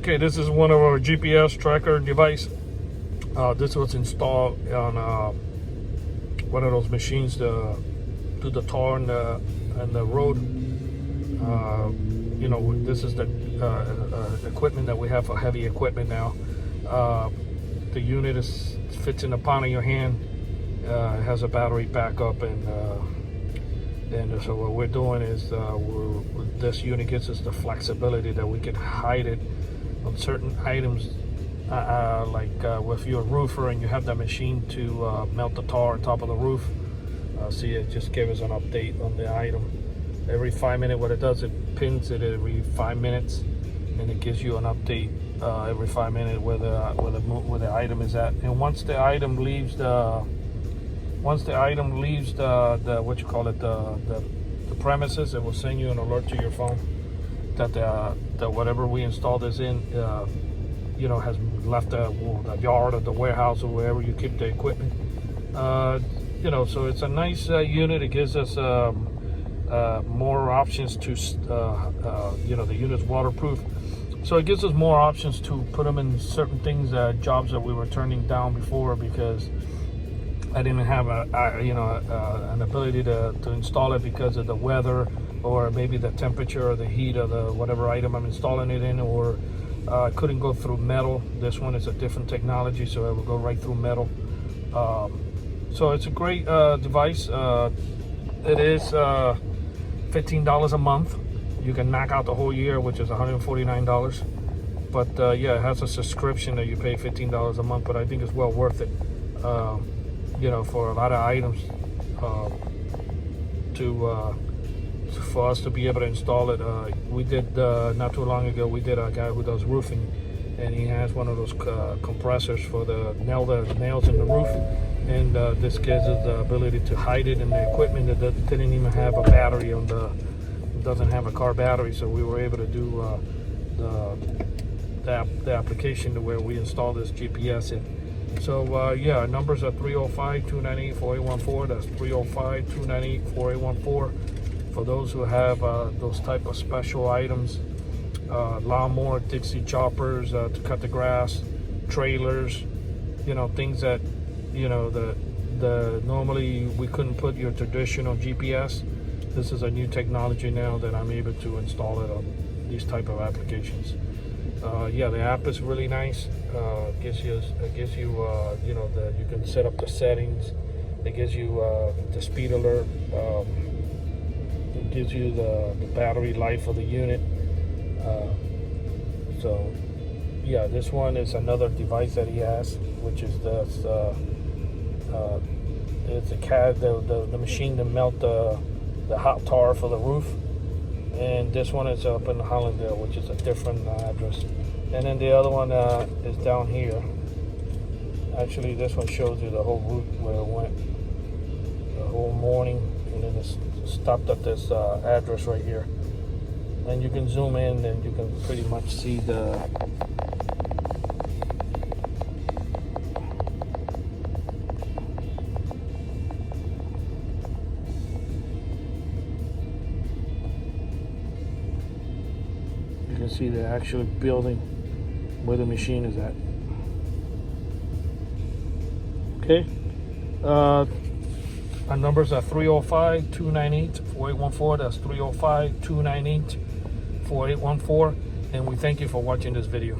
Okay, this is one of our GPS tracker device. This was installed on one of those machines to do the tar and the road. You know, this is the equipment that we have for heavy equipment now. The unit fits in the palm of your hand. It has a battery backup, and so what we're doing is this unit gives us the flexibility that we can hide it on certain items, like if you're a roofer and you have that machine to melt the tar on top of the roof. See, it just gave us an update on the item. Every 5 minutes, what it does, it pins it every 5 minutes, and it gives you an update every 5 minutes where the item is at. And once the item leaves the what you call it, the premises, it will send you an alert to your phone that that whatever we installed this in, you know, has left the yard or the warehouse or wherever you keep the equipment. You know, so it's a nice unit. It gives us more options to, you know, the unit's waterproof. So it gives us more options to put them in certain things, jobs that we were turning down before because I didn't have an ability to install it because of the weather, or maybe the temperature or the heat of the whatever item I'm installing it in, or I couldn't go through metal. This one is a different technology, so it will go right through metal. So it's a great device. It is $15 a month. You can knock out the whole year, which is $149. But yeah, it has a subscription that you pay $15 a month, but I think it's well worth it. You know, for a lot of items, for us to be able to install it. We did not too long ago. We did a guy who does roofing, and he has one of those compressors for the nails in the roof. And this gives us the ability to hide it in the equipment that didn't even have a battery on doesn't have a car battery. So we were able to do the application to where we install this GPS in. So yeah, our numbers are 305-298-4814. That's 305-298-4814. For those who have those type of special items, lawnmower, Dixie choppers to cut the grass, trailers, you know, things that, you know, the normally we couldn't put your traditional GPS. This is a new technology now that I'm able to install it on these type of applications. Yeah, the app is really nice. It gives you you know, you can set up the settings. It gives you the speed alert. It gives you the battery life of the unit. So yeah, this one is another device that he has, which is this. It's the machine to melt the hot tar for the roof. And this one is up in Hollandale, which is a different address. And then the other one is down here. Actually, this one shows you the whole route where it went, the whole morning, and then it's stopped at this address right here. And you can zoom in, and you can pretty much see the see the actual building where the machine is at. Okay, our numbers are 305-298-4814. That's 305-298-4814, and we thank you for watching this video.